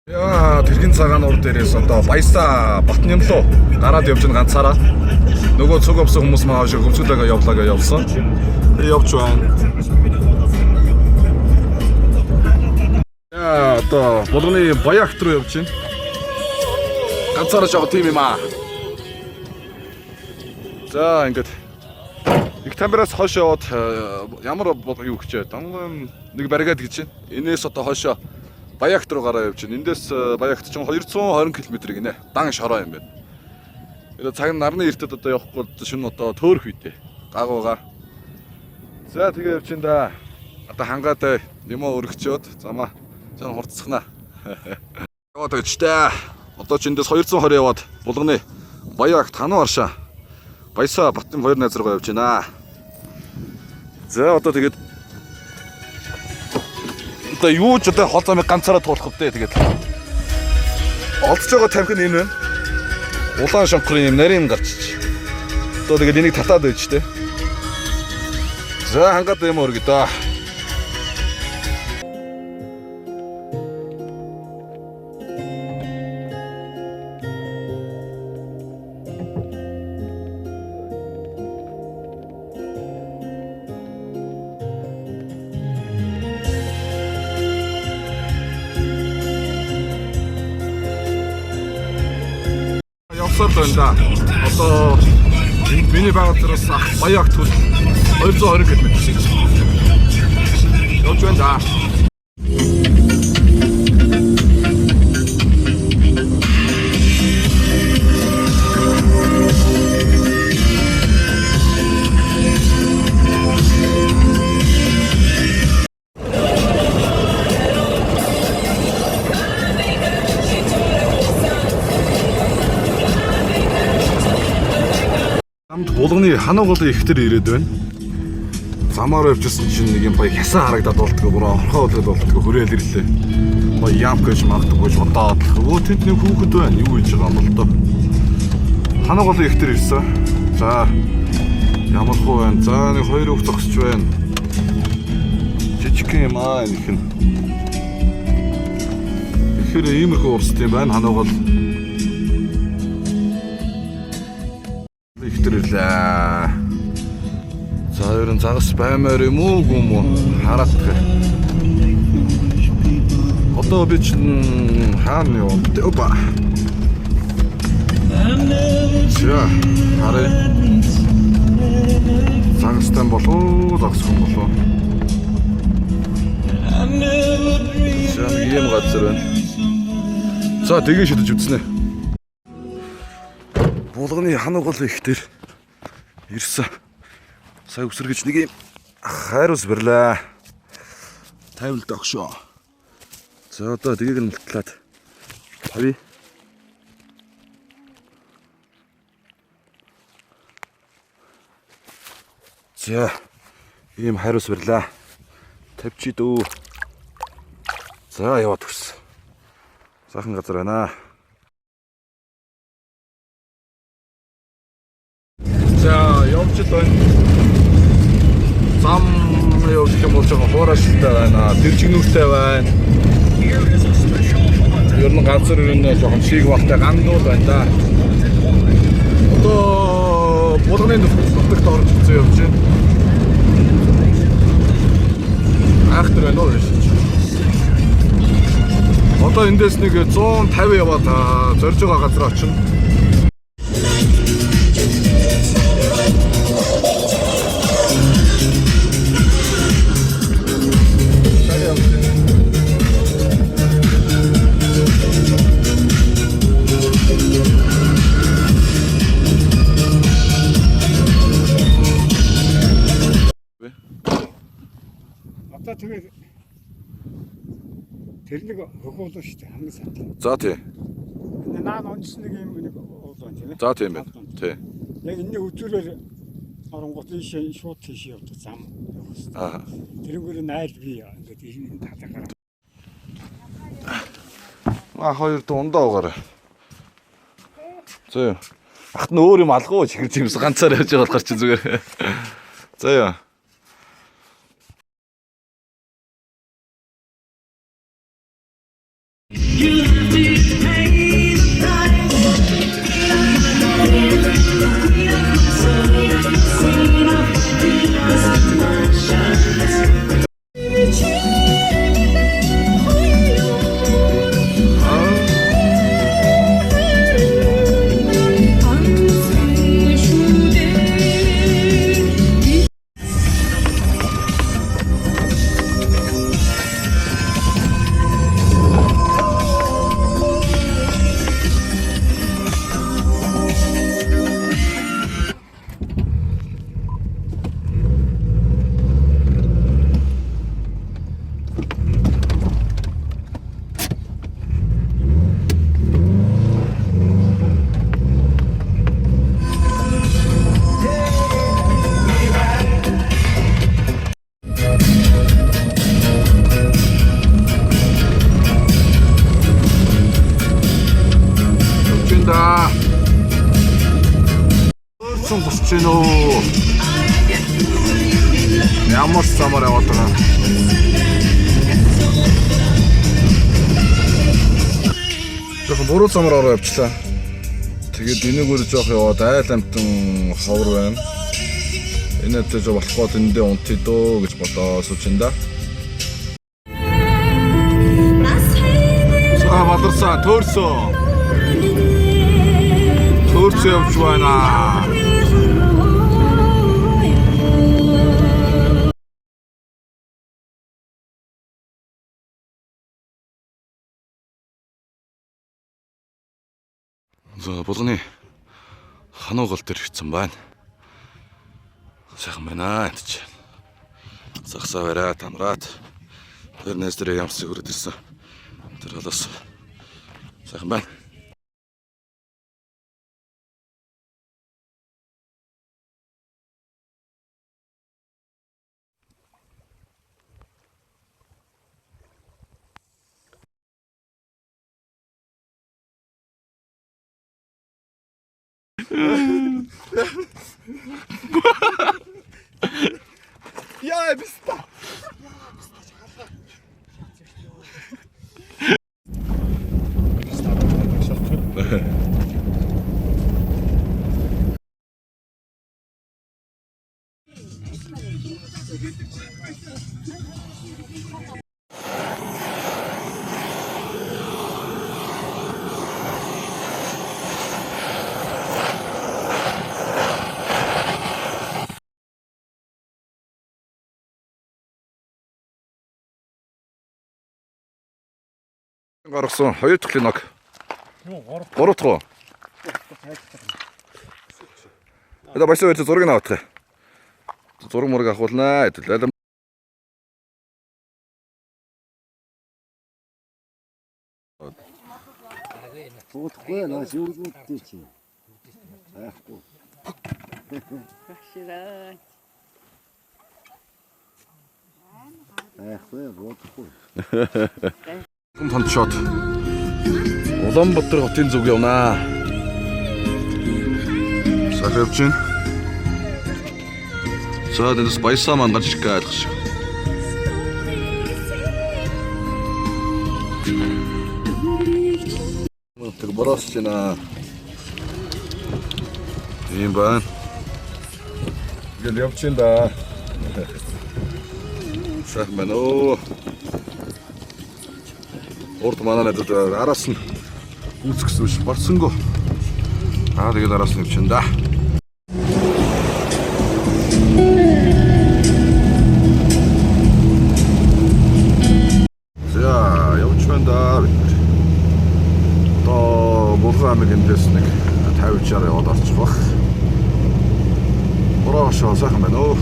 Яа, тэргийн цагаан уур дээрээс одоо баясаа Батны юм лөө гараад явж байгаа ганцаараа. Нөгөө цуг авсан хүмүүс маа шиг хөмсгөлөөгөө явсан. Тэгээ явж байна. Яа, одоо болгоны баягт руу явж байна. Ганцаараа жоо тийм юм аа. За ингээд их тамираас хойш яваад ямар юу гэж байна. Нэг баригад гэж байна. Энээс одоо хойшоо Баягт руу гараа явж байна. Эндээс Баягт чинь 220 км гинэ. Дан шороо юм байна. Энэ цаг нарны эртэд одоо явахгүй шин одоо төөрөх үедээ гагуугаар. За тэгээ явж байна да. Одоо хангаатай нэмээ өргөчөөд замаа цаана хурцсахнаа. Яваад гэжтэй. Одоо ч эндээс 220 яваад булганы Баягт хануу аршаа. Баясаа Батны хоёр найз руугаа явж байна. За одоо тэгээд одоо юу ч одоо хол замыг ганцаараа туулах вэ тэгээд. Олдож байгаа тамхин энэ байна. Улаан шонхрын юм нарийн гарчиж. Одоо тэгээд энийг татаад байж тээ. За хангаад юм өргөе даа. Явсаар байна да. Одоо миний байгууллагаас Баягт хүл 220 км шиг. Явж байна да. Булганы хануугуулын ихтер ирээд байна. Замаар явжсэн чинь нэг юм баяа хясаа харагдаад болтгоо бүр орхоо болоод болтгоо хүрээл ирлээ. Баяа ямп гэж магтгүй бодоод өө тэнд нэг хүүхэд байна. Юу хийж байгаа юм бол доо. Хануугуулын ихтер ирсэн. За ямар хөө байна. За нэг хоёр хүүхэд зогсож байна. Жижиг юм аа их нь. Ихэр иймэрхүү урсд юм байна хануугуул. Ихтэрлээ. За ерөн загас баймаар юм уу гүм үү хараад тах. Одоо би чинь хаана юм бэ? Опа. За хараа. Загастан болоо, загсхан болоо. За ийм газар байна. За тэгээ шидэж үзнэ. Булганы хануугуулын ихтер ирсэн. Сая өсөргөж нэг юм хайрус бэрлээ. 50 л догшоо. За одоо тгийг нь мултлаад тавь. За ийм хайрус бэрлээ. Тавьчи дөө. За яваад өгс. Сайхан газар байна. За явж байна. Зам явж юм болж байгаа хуураштай байна. Дэржигнүүртэй байна. Ер нь газар энэ жоохон шийг багтай гандуул байна да. Одоо булганы нутагт орж ирсэн явж байна. Ахтар байна уу шиж. Одоо эндээс нэг 150 яваад зорж байгаа газар очино. Тэгээд тэр нэг хөхөөлөө шүү дээ хамгийн сайн. За тий. Наа онцс нэг юм нэг уулаа тийм ээ. За тийм байна. Тий. Яг энэ өдрөөр оронгот ийшээ шууд тийшээ явдаг зам явах. Аа. Тэрнгүүр найл би ингээд энэ татахаар. Хоёр дундаа угаарай. За. Ахт нь өөр юм алгуу чихэр зэмс ганцаар явж байгаа болохоор чи зүгээр. За яа. You Өрсөн босч гин үү. Ямар самар яваад байгаа. Зөвхөн буруу замаар ороо явчлаа. Тэгээд энэгээр жоох яваад айл амтан ховор байна. Энэ ч жоо болохгүй тэндээ унтъя дөө гэж бодоо суучин да. За бадарсан төөрсөн. Төөрсөн явж байна. За болгоны хануугал дээр ирсэн байна. Сайхан байна энэ ч. Сагсаа бариад амраад тэр нэс дээр ямс хүрээд ирсэн. Тэр болоос сайхан байна. Я беста. Гаргасан 2 дахь ног. Юу 3 дахь. Это большой это зураг навах. Зураг мураг авахулнаа хэвлээ. Утгагүй наас юу гэдэг чи. Айхгүй. Башираа. Айхгүй утгагүй. Тонцоод Улаанбаатар хотын зүг явнаа. Сахивчин. За тэндээс баясаа маань гарч ирэх гэж байна. Тэр борос чина. Ийм байна. Гэл явчин да. Сайхан байна оо. Урд манай надад араас нь үүсгэсэн биш барсангүй. Тэгээд араас нь явчихна да. За явж байна да. Одоо Бурхан аймаг эндээс нэг 50-60 яваад орчих бах. Бороошоо сайхан байна оо.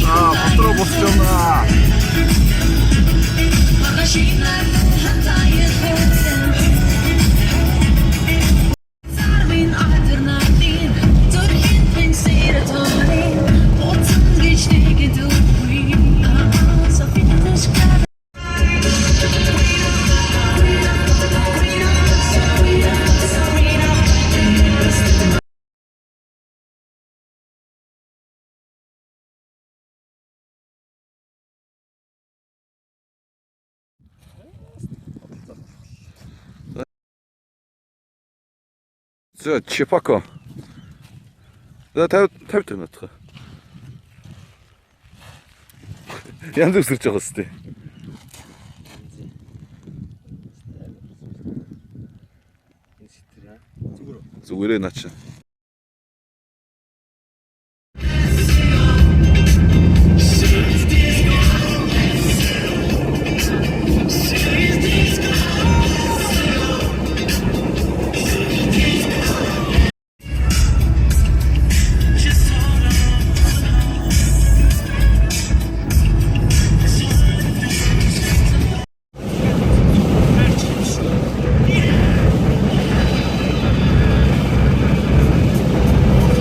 Батруу босчихнаа. За Чипако. За 50 тоног. Янз бүр сэрж байгаа сте. Зүгээр ээ наа чи.